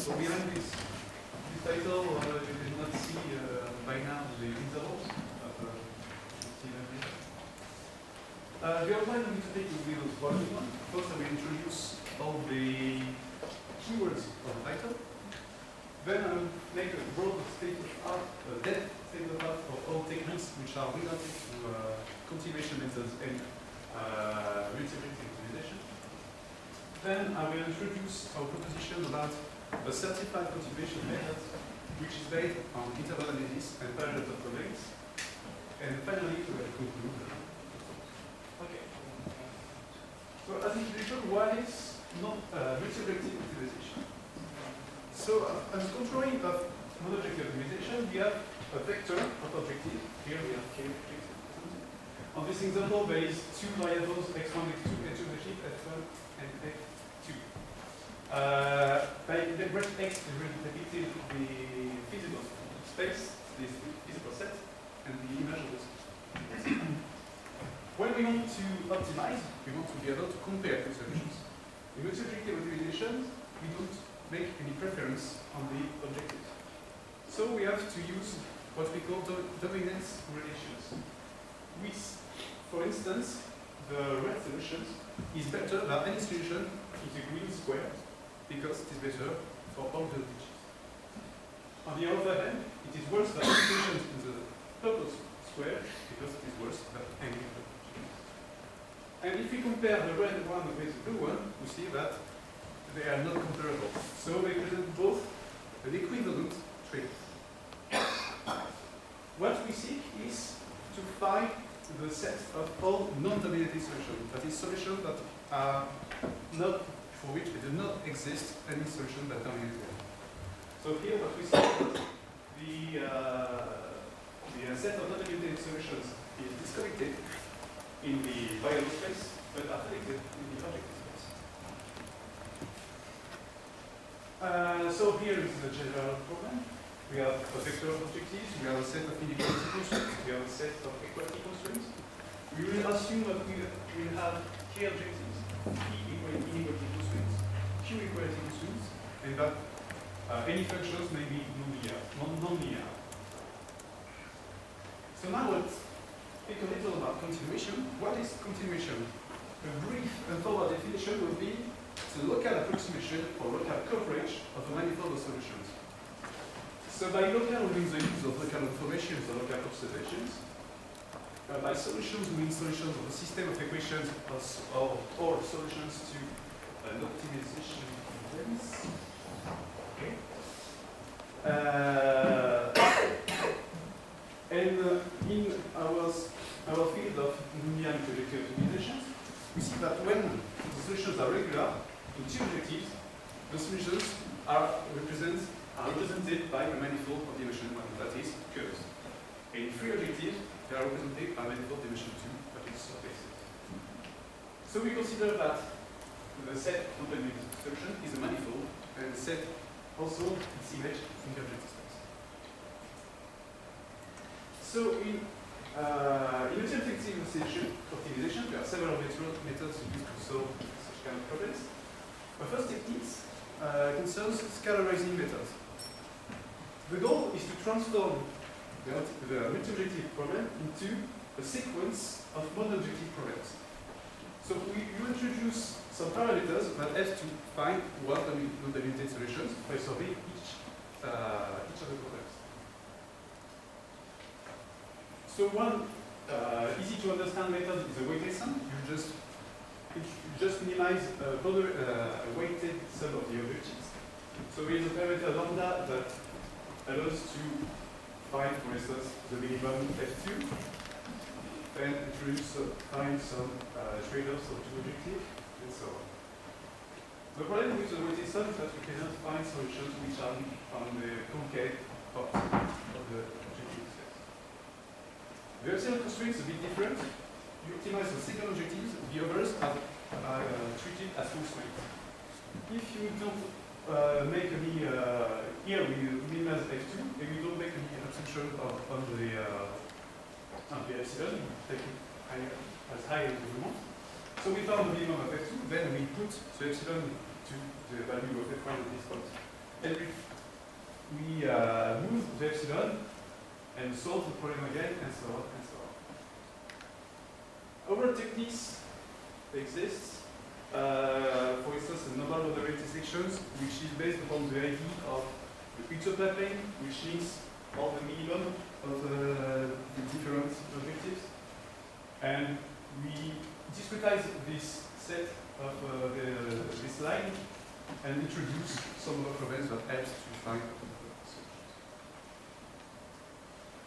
So behind this title, you did not see by now the intervals. The outline I'm going to take will be the following one. First, I will introduce all the keywords of the title. Then I will make a broad state of art, depth state of art of all techniques which are related to continuation methods and multi-objective optimization. Then I will introduce our proposition about a certified continuation method which is based on interval analysis and parallel domains. And finally, we will conclude. Okay. So as introduction, what is multi-objective optimization? So as contrary of mono-objective optimization, we have a vector of objective. Here we have k objective. On this example, there is two variables, x1, x2, and two objectives, f1 and f2. By integrate x, we will depict the physical space, this physical set, and the image of this. When we want to optimize, we want to be able to compare two solutions. In multi-objective optimization, we don't make any preference on the objectives. So we have to use what we call dominance relations. With, for instance, the red solution is better than any solution in the green square because it is better for all the digits. On the other hand, it is worse than any solution in the purple square because it is worse than any other. And if we compare the red one with the blue one, we see that they are not comparable. So they present both an equivalent trait. What we seek is to find the set of all non-dominated solutions. That is, solutions that are not, for which there do not exist any solution that dominate them. So here what we see is the set of non-dominated solutions is disconnected in the variable space, but are connected in the objective space. So here is the general problem. We have a vector of objectives, we have a set of inequality constraints, we have a set of equality constraints. We will assume that we will have k objectives, p inequality constraints, q equality constraints, and that any functions may be non-linear. So now let's speak a little about continuation. What is continuation? A brief and forward definition would be the local approximation or local coverage of a manifold of solutions. So by local, we mean the use of local informations or local observations. By solutions, we mean solutions of a system of equations or solutions to an optimization problem. Okay. And in our field of nonlinear multi-objective optimization, we see that when the solutions are regular to two objectives, the solutions are represented by a manifold of dimension 1, that is curves. And in three objectives, they are represented by manifold dimension 2, that is surfaces. So we consider that the set of non-dominated solution is a manifold, and the set also its image in the objective space. So in multi-objective optimization, there are several methods used to solve such kind of problems. The first technique concerns scalarizing methods. The goal is to transform the multi-objective problem into a sequence of mono-objective problems. So we introduce some parameters that help to find what are the non-dominated solutions by solving each of the problems. So one easy to understand method is a weighted sum. You just minimize a weighted sum of the objectives. So we use a parameter lambda that allows to find, for instance, the minimum f2, and find some trade-offs of two objectives, and so on. The problem with the weighted sum is that we cannot find solutions which are on the concave part of the objective space. The epsilon constraint is a bit different. You optimize the second objectives, the others are treated as constraints. If you don't make any, here we minimize f2, and we don't make any assumption on the epsilon, we take it as high as we want. So we found the minimum of f2, then we put the epsilon to the value of f1 at this point. and we move the epsilon and solve the problem again, and so on and so on. Other techniques exist. For instance, the normal boundary intersections, which is based upon the idea of the utopia plane, which links all the minimum of the different objectives. And we discretize this set of this line and introduce some other problems that helps to find solutions.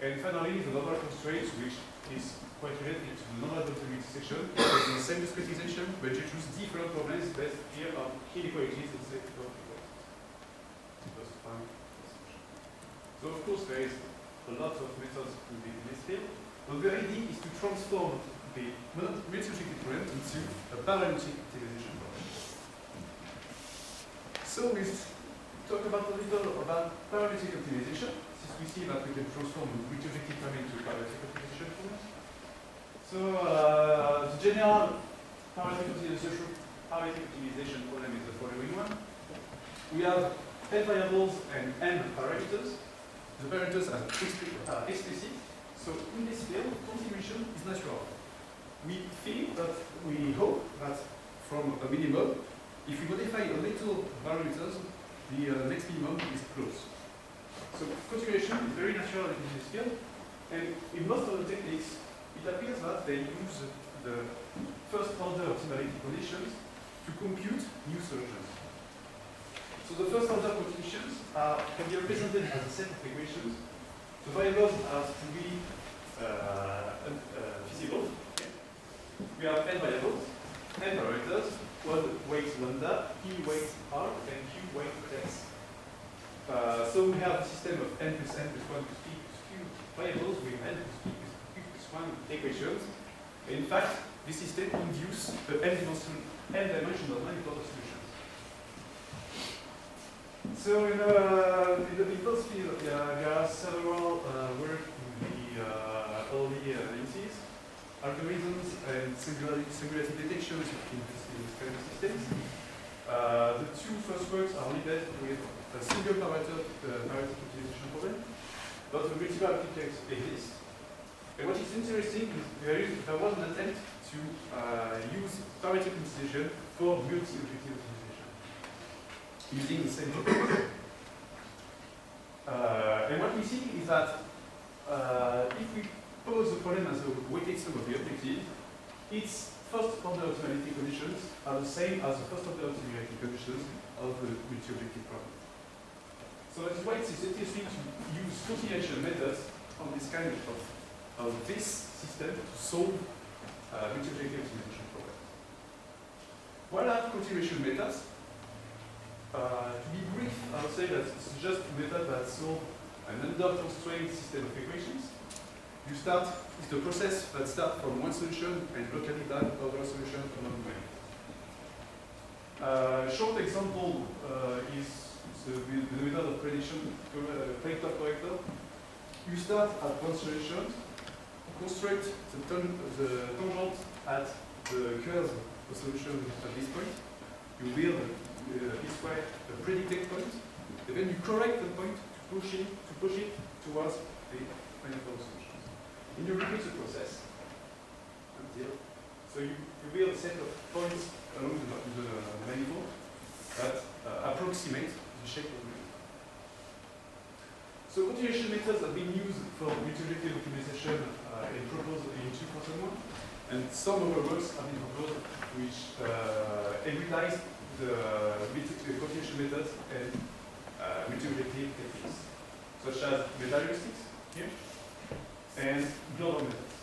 And finally, the normal constraint, which is quite related to the normal boundary intersection, is the same discretization, but you choose different problems based here on inequalities and set of equalities. So of course there is a lot of methods in this field, but the idea is to transform the multi-objective problem into a parametric optimization problem. So we talk about a little about parametric optimization, since we see that we can transform a multi-objective problem into a parametric optimization problem. So the general parametric optimization problem is the following one. We have n variables and n parameters. The parameters are explicit. So in this field, continuation is natural. We think that, we hope that from a minimum, if we modify a little parameters, the next minimum is close. So continuation is very natural in this field, and in most of the techniques, it appears that they use the first order optimality conditions to compute new solutions. So the first order conditions can be represented as a set of equations. The variables are to be feasible. Okay. We have n variables, n parameters, one weights lambda, p weights r, and q weights x. So we have a system of n plus 1 plus p plus q variables with n plus p plus q plus 1 equations. In fact, this system induces an n-dimensional manifold of solutions. So in those fields, there are several work in the early 90s, algorithms and singularity detections in this kind of systems. The two first works are limited with a single parameter optimization problem, but the multiple applications exist. And what is interesting is there was an attempt to use parametric optimization for multi-objective optimization using the same technique. And what we see is that if we pose the problem as a weighted sum of the objective, its first order optimality conditions are the same as the first order optimality conditions of the multi-objective problem. So that's why it's interesting to use continuation methods on this kind of this system to solve multi-objective optimization problems. What are continuation methods? To be brief, I would say that it's just a method that solves an under-constrained system of equations. You start with the process that starts from one solution and locally down other solution along the way. Short example is the method of prediction predictor corrector. You start at one solution, construct the tangent at the curve of solution at this point. You build this way a predicted point, and then you correct the point to push it towards the manifold solution. And you repeat the process until you build a set of points along the manifold that approximate the shape of the manifold. So continuation methods have been used for multi-objective optimization and proposed in 2001, and some other works have been proposed which hybridized the continuation methods and multi-objective techniques, such as meta-heuristics here and global methods.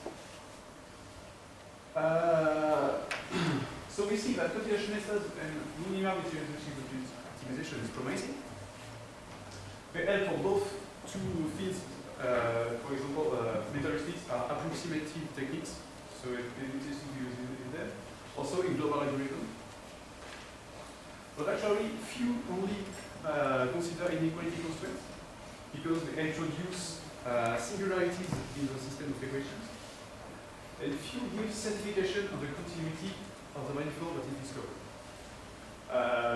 So we see that continuation methods and minimal multi-objective optimization is promising. They help for both two fields. For example, meta-heuristics are approximative techniques, so it's interesting to use in them. Also in global algorithm. But actually, few only consider inequality constraints because they introduce singularities in the system of equations. And few give certification of the continuity of the manifold that is discovered.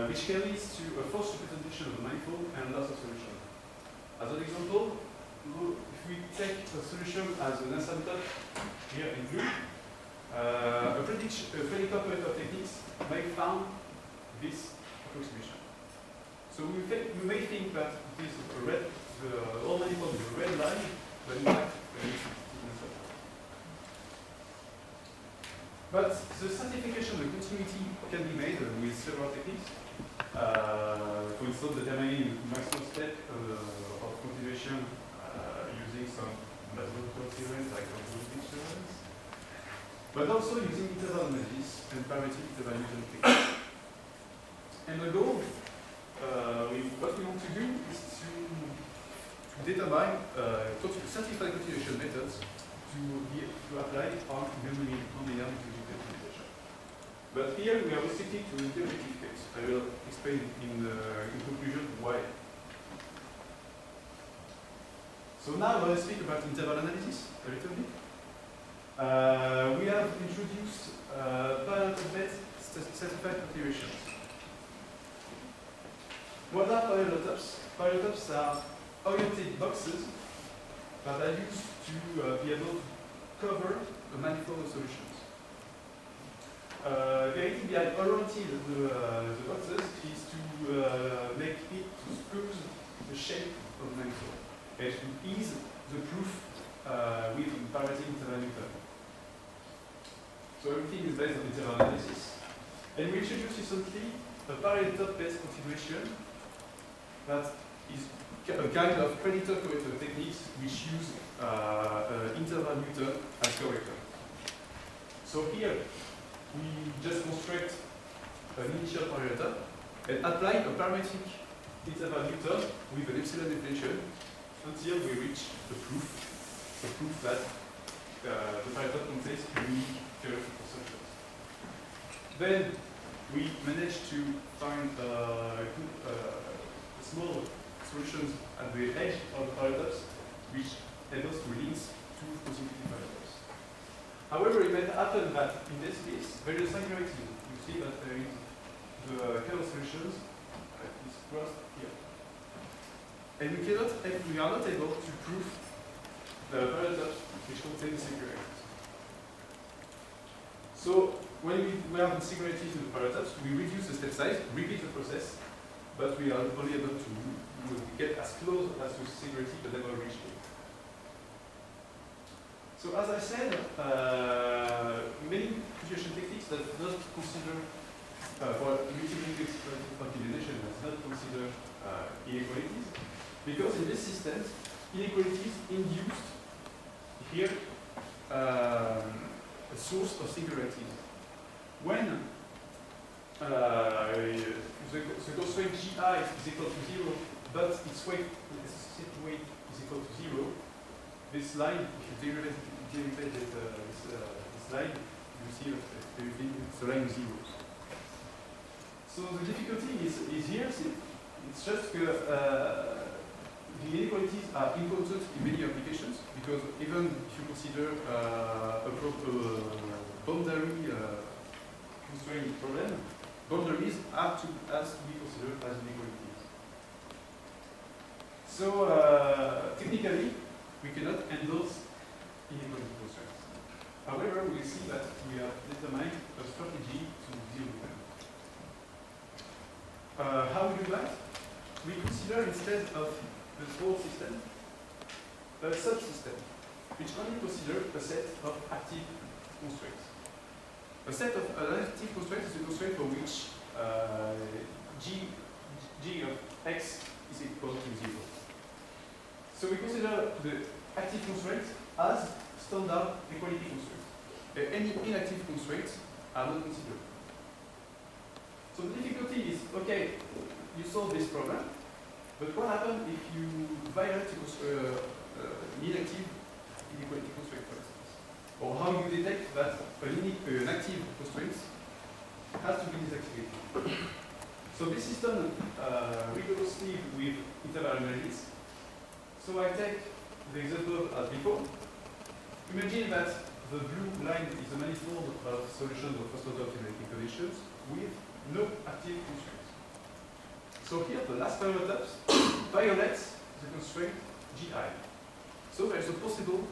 which can lead to a false representation of the manifold and loss of solution. As an example, if we take a solution as an asymptote here in blue, a predictor operator techniques may found this approximation. So we may think that this red, the whole manifold is a red line, but in fact, it's an asymptote. But the certification of the continuity can be made with several techniques. For instance, determining the maximum step of continuation using some mathematical theorems like voltage theorems, but also using interval analysis and parametric interval Newton techniques. And the goal, what we want to do is to determine certified continuation methods to apply on nonlinear optimization. But here we are restricted to the theoretic case. I will explain in conclusion why. So now let's speak about interval analysis a little bit. We have introduced parallel-based certified continuations. What are parallelotops? Parallelotops are oriented boxes that are used to be able to cover a manifold of solutions. The idea behind orienting the boxes is to make it to smooth the shape of the manifold and to ease the proof with parametric interval Newton. So everything is based on interval analysis. And we introduced recently a parallelotop-based continuation that is a kind of predictor-corrector techniques which use interval Newton as corrector. So here, we just construct an initial parallelotop and apply a parametric interval Newton with an epsilon definition until we reach the proof that the parallelotop contains unique curve for solutions. Then we managed to find small solutions at the edge of the parallelotopes, which enables to link two consecutive parallelotopes. However, it may happen that in this case, there is singularity. You see that there is the curve solutions is crossed here. And we are not able to prove the parallelotopes which contain singularities. So when we have singularities in the parallelotopes, we reduce the step size, repeat the process, but we are only able to get as close as to singularity but never reach it. So as I said, many continuation techniques that do not consider, for multi-linear optimization, does not consider inequalities, because in this system, inequalities induced here a source of singularities. When the constraint Gi is equal to 0, but its weight is equal to 0, this line, if you derive this line, you see that the line is 0. So the difficulty is here, it's just the inequalities are important in many applications, because even if you consider a boundary constraint problem, boundaries have to be considered as inequalities. So technically, we cannot endorse inequality constraints. However, we see that we have determined a strategy to deal with them. How we do that? We consider instead of the whole system a subsystem, which only considers a set of active constraints. A set of active constraints is a constraint for which g of x is equal to 0. So we consider the active constraints as standard equality constraints. Any inactive constraints are not considered. So the difficulty is, okay, you solve this problem, but what happens if you violate inactive inequality constraint, for instance? Or how you detect that an active constraint has to be deactivated. So this is done rigorously with interval analysis. So I take the example as before. Imagine that the blue line is a manifold of solutions of first order optimality conditions with no active constraints. So here, the last parameters, violates the constraint GI. So there is a possible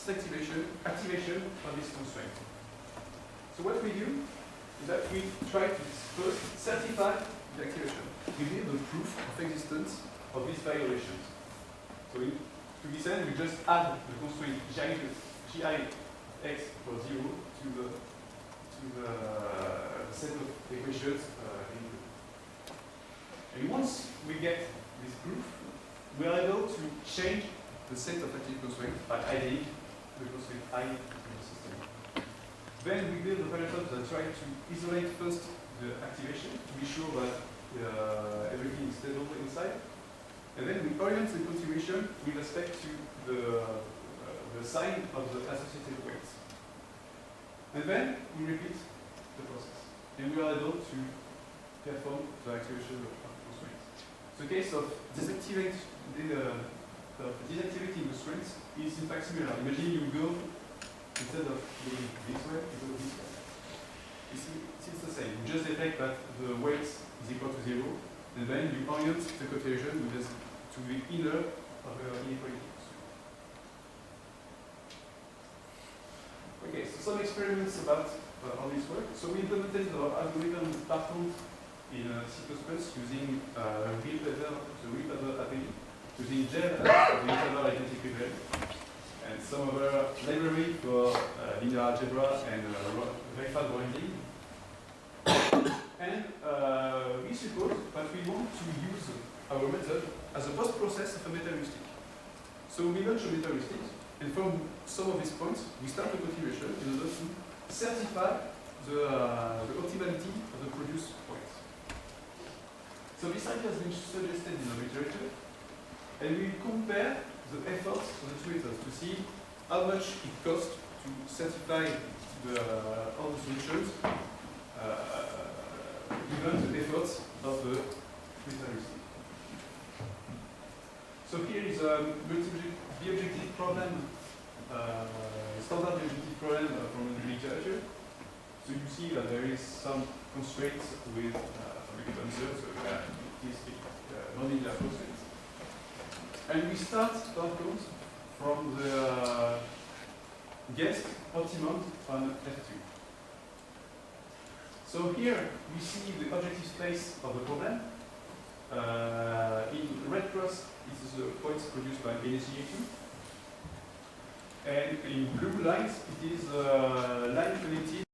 activation of this constraint. So what we do is that we try to first certify the activation. We need the proof of existence of these violations. So to this end, we just add the constraint GIX for 0 to the set of equations input. And once we get this proof, we are able to change the set of active constraints by adding the constraint I to the system. Then we build operators that try to isolate first the activation to be sure that everything is stable inside. And then we orient the continuation with respect to the sign of the associated weights. And then we repeat the process. And we are able to perform the activation of constraints. So the case of deactivating constraints is in fact similar. Imagine you go, instead of going this way, you go this way. It's the same. You just detect that the weight is equal to 0, and then you orient the continuation to the inner of the inequality. Okay, so some experiments about how this works. So we implemented our algorithm Partout in C++ using the real-paper API, using GEL as the real-paper identity equivalent, and some other library for linear algebra and very fast binding. And we suppose that we want to use our method as a post-process of a meta-heuristic. So we launch a meta-heuristic, and from some of these points, we start a continuation in order to certify the optimality of the produced points. So this idea has been suggested in the literature, and we compare the efforts of the two methods to see how much it costs to certify all the solutions given the efforts of the meta-heuristic. So here is a bi-objective problem, standard bi-objective problem from the literature. So you see that there is some constraints with a given answer, so it is non-linear constraints. And we start outcomes from the guessed optimum on F2. So here we see the objective space of the problem. In red cross, it is the points produced by NSGA2. And in blue lines, it is line connected